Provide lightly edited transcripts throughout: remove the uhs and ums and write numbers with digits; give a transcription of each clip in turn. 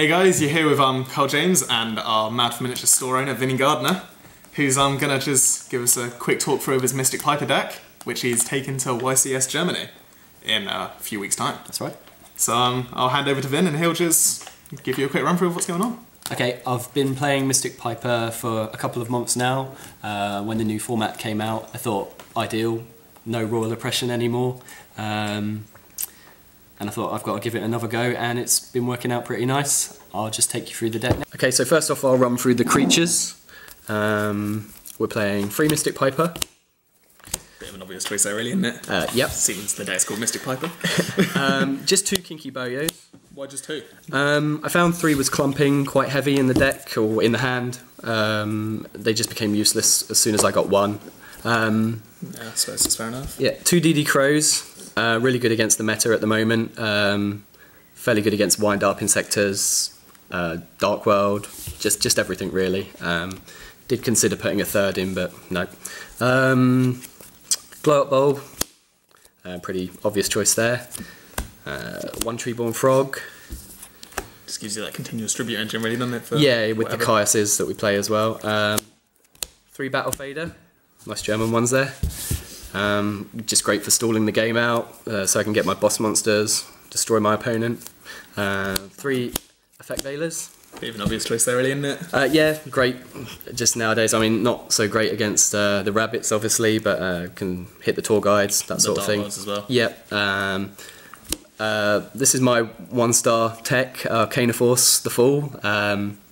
Hey guys, you're here with Carl James and our Mad for Miniatures store owner Vini Gardner, who's gonna just give us a quick talk through of his Mystic Piper deck, which he's taken to YCS Germany in a few weeks' time. That's right. So I'll hand over to Vin and he'll just give you a quick run through of what's going on. Okay, I've been playing Mystic Piper for a couple of months now. When the new format came out, I thought ideal, no royal oppression anymore. And I thought I've got to give it another go, and it's been working out pretty nice. I'll just take you through the deck now. Okay, so first off I'll run through the creatures. We're playing 3 Mystic Piper. Bit of an obvious choice there really, isn't it? Yep. Seems the deck's called Mystic Piper. Just 2 Kinka-Byos. Why just 2? I found 3 was clumping quite heavy in the deck, or in the hand. They just became useless as soon as I got 1. Yeah, I suppose that's fair enough. Yeah, 2 DD Crows. Really good against the meta at the moment. Fairly good against wind-up insectors, Dark World, just everything really. Did consider putting a 3rd in, but no. Glow Up Bulb, pretty obvious choice there. 1 Treeborn Frog. Just gives you that continuous tribute engine really, doesn't it? For yeah, with whatever. the Caiuses that we play as well. 3 Battle Fader, nice German ones there. Just great for stalling the game out, so I can get my boss monsters, destroy my opponent. 3 Effect Veilers. Bit of an obvious choice there really, isn't it? Yeah, great. Just nowadays, I mean, not so great against the rabbits, obviously, but can hit the tour guides, that sort of thing. As well. Yep. This is my 1-star tech, Arcana Force, the Fool.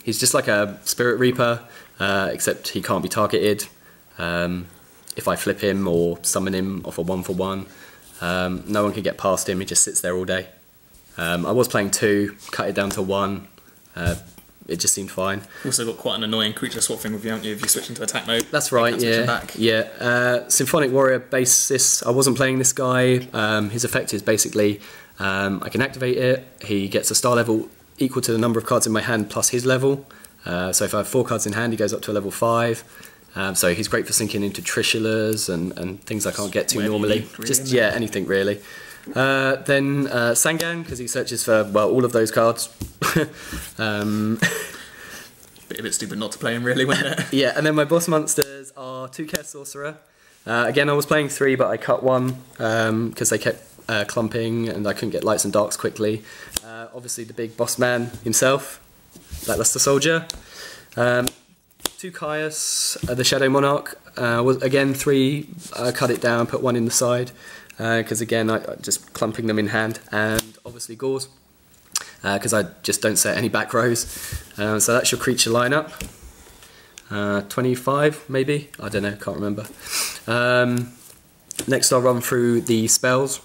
He's just like a Spirit Reaper, except he can't be targeted. If I flip him or summon him off a 1-for-1, no one can get past him, he just sits there all day. I was playing 2, cut it down to 1, it just seemed fine. Also got quite an annoying creature swap thing with you, haven't you, if you switch into attack mode? That's right, yeah. Back. Yeah. Symphonic Warrior basis, I wasn't playing this guy. His effect is basically, I can activate it, he gets a star level equal to the number of cards in my hand plus his level. So if I have 4 cards in hand, he goes up to a level 5. So he's great for sinking into Trishulas and things I can't get to normally. Really, just yeah, anything really. Then Sangan, because he searches for, well, all of those cards. Bit a bit stupid not to play him really, wasn't it? Yeah, and then my boss monsters are 2 Chaos Sorcerer. Again, I was playing 3, but I cut 1 because they kept clumping and I couldn't get lights and darks quickly. Obviously the big boss man himself, Lackluster Soldier. 2 Caius, the Shadow Monarch. Was again 3, cut it down, put 1 in the side, because again I just clumping them in hand, and obviously Gorz, because I just don't set any back rows. So that's your creature lineup. 25 maybe, I don't know, can't remember. Next I'll run through the spells.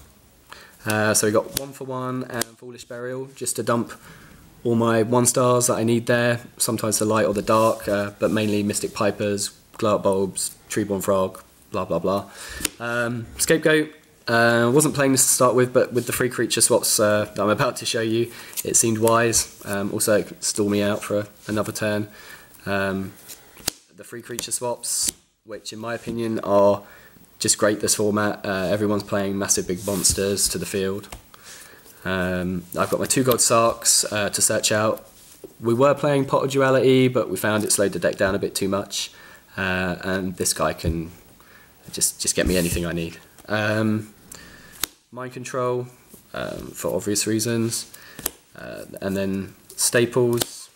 So we got 1-for-1 and Foolish Burial, just to dump all my 1-stars that I need there, sometimes the light or the dark, but mainly Mystic Pipers, Glow Up Bulbs, Treeborn Frog, blah blah blah. Scapegoat, wasn't playing this to start with, but with the 3 creature swaps that I'm about to show you, it seemed wise. Also it could stall me out for another turn. The 3 creature swaps, which in my opinion are just great this format. Everyone's playing massive big monsters to the field. I've got my 2 Gold Sarcs to search out. We were playing Pot of Duality, but we found it slowed the deck down a bit too much. And this guy can just get me anything I need. Mind Control, for obvious reasons. And then Staples,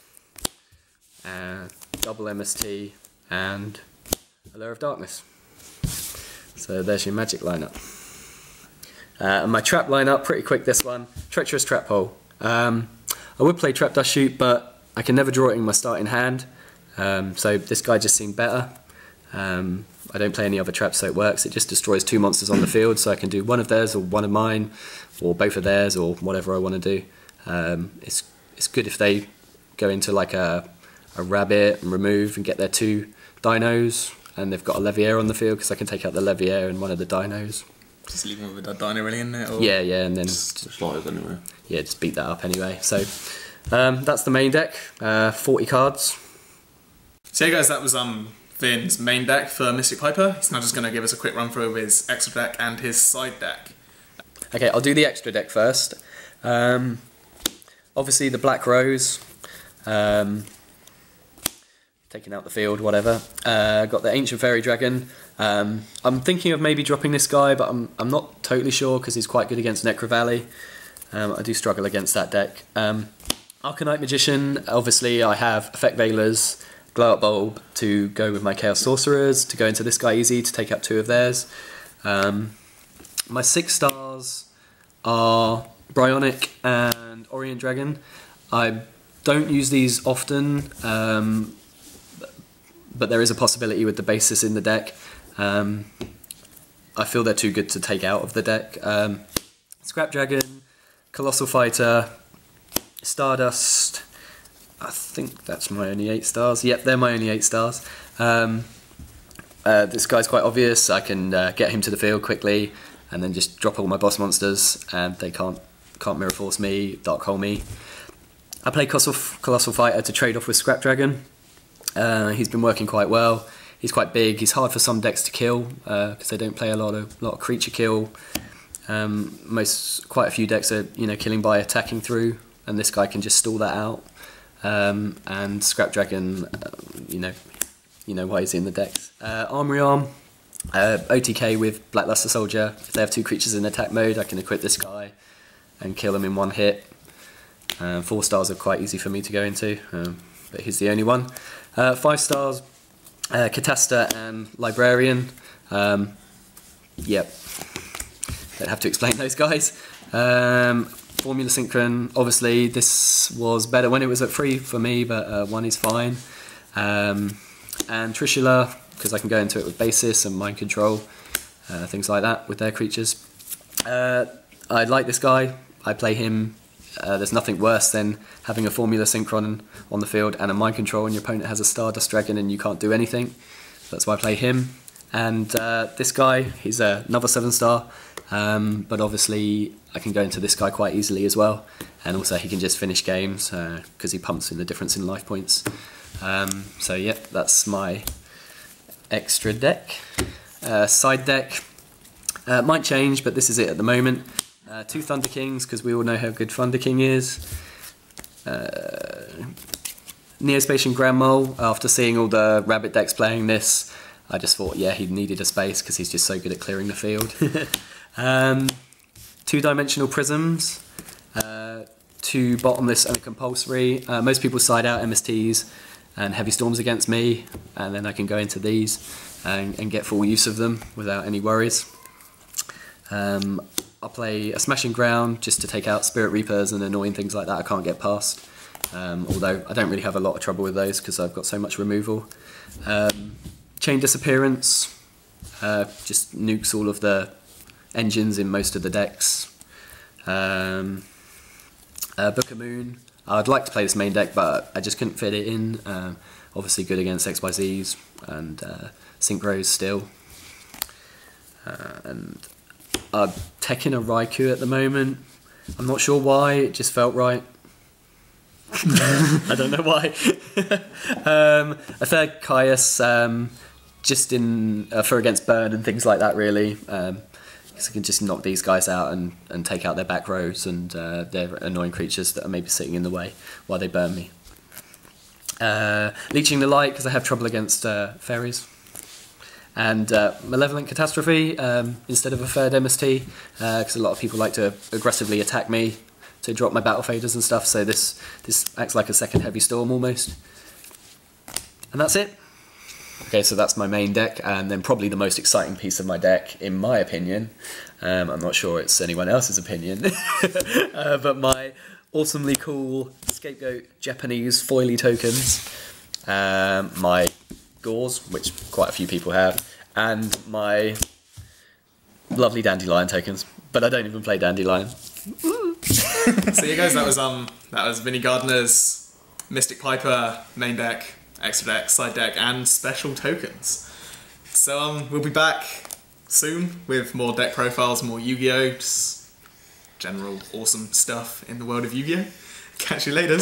double MST, and Allure of Darkness. So there's your magic lineup. And my trap lineup, pretty quick this one. Treacherous Trap Hole. I would play Trap Dust Shoot, but I can never draw it in my starting hand. So this guy just seemed better. I don't play any other traps, so it works. It just destroys 2 monsters on the field, so I can do 1 of theirs or 1 of mine, or both of theirs, or whatever I want to do. It's good if they go into like a rabbit and remove and get their 2 dinos, and they've got a Leviair on the field, because I can take out the Leviair and 1 of the dinos. Just leave him with a dino really, isn't it? Or yeah, and then Sliders anyway. Yeah, just beat that up anyway. So that's the main deck. 40 cards. So yeah guys, that was Vin's main deck for Mystic Piper. He's now just going to give us a quick run through of his extra deck and his side deck. Okay, I'll do the extra deck first. Obviously the Black Rose. Taking out the field, whatever. Got the Ancient Fairy Dragon. I'm thinking of maybe dropping this guy, but I'm not totally sure because he's quite good against Necro Valley. I do struggle against that deck. Arcanite Magician, obviously I have Effect Veilers, Glow Up Bulb to go with my Chaos Sorcerers, to go into this guy easy, to take out 2 of theirs. My 6 stars are Bryonic and Orient Dragon. I don't use these often, but there is a possibility with the basis in the deck. I feel they're too good to take out of the deck. Scrap Dragon, Colossal Fighter, Stardust, I think that's my only 8 stars. Yep, they're my only 8 stars. This guy's quite obvious. I can get him to the field quickly and then just drop all my boss monsters and they can't Mirror Force me, Dark Hole me. I play Colossal Fighter to trade off with Scrap Dragon. He's been working quite well. He's quite big. He's hard for some decks to kill because they don't play a lot of creature kill. Quite a few decks are killing by attacking through, and this guy can just stall that out. And Scrap Dragon, you know why he's in the decks. Armory Arm, OTK with Blackluster Soldier. If they have 2 creatures in attack mode, I can equip this guy and kill them in 1 hit. 4 stars are quite easy for me to go into, but he's the only one. 5 stars, Catastor and Librarian. Yep, don't have to explain those guys. Formula Synchron, obviously this was better when it was at 3 for me, but 1 is fine. And Trishula, because I can go into it with Basis and Mind Control, things like that with their creatures. I like this guy, I play him. There's nothing worse than having a Formula Synchron on the field and a Mind Control and your opponent has a Stardust Dragon and you can't do anything. That's why I play him. And this guy, he's another 7 star, but obviously I can go into this guy quite easily as well. And also he can just finish games because he pumps in the difference in life points. So yeah, that's my extra deck. Side deck might change, but this is it at the moment. 2 Thunder Kings, because we all know how good Thunder King is. Neospatian Grand Mole, after seeing all the rabbit decks playing this, I just thought, yeah, he needed a space because he's just so good at clearing the field. 2-dimensional Prisms, 2 Bottomless and a Compulsory. Most people side out MSTs and Heavy Storms against me, and then I can go into these and get full use of them without any worries. I'll play a Smashing Ground just to take out Spirit Reapers and annoying things like that I can't get past. Although I don't really have a lot of trouble with those because I've got so much removal. Chain Disappearance, just nukes all of the engines in most of the decks. Book of Moon, I'd like to play this main deck but I just couldn't fit it in. Obviously good against XYZs and Synchros still. And I'm teching a Raikou at the moment. I'm not sure why, it just felt right. I don't know why. A third Caius, just for against burn and things like that really. Because I can just knock these guys out and take out their back rows and their annoying creatures that are maybe sitting in the way while they burn me. Leeching the Light, because I have trouble against fairies. And Malevolent Catastrophe instead of a third MST, because a lot of people like to aggressively attack me to drop my battle faders and stuff, so this acts like a second Heavy Storm almost. And that's it. Okay, so that's my main deck, and then probably the most exciting piece of my deck, in my opinion. I'm not sure it's anyone else's opinion, but my awesomely cool Scapegoat Japanese foily tokens, my Gorz, which quite a few people have, and my lovely Dandelion tokens, but I don't even play Dandelion. So yeah guys, that was Vini Gardner's Mystic Piper main deck, extra deck, side deck, and special tokens. So we'll be back soon with more deck profiles, more Yu-Gi-Oh, just general awesome stuff in the world of Yu-Gi-Oh. Catch you later.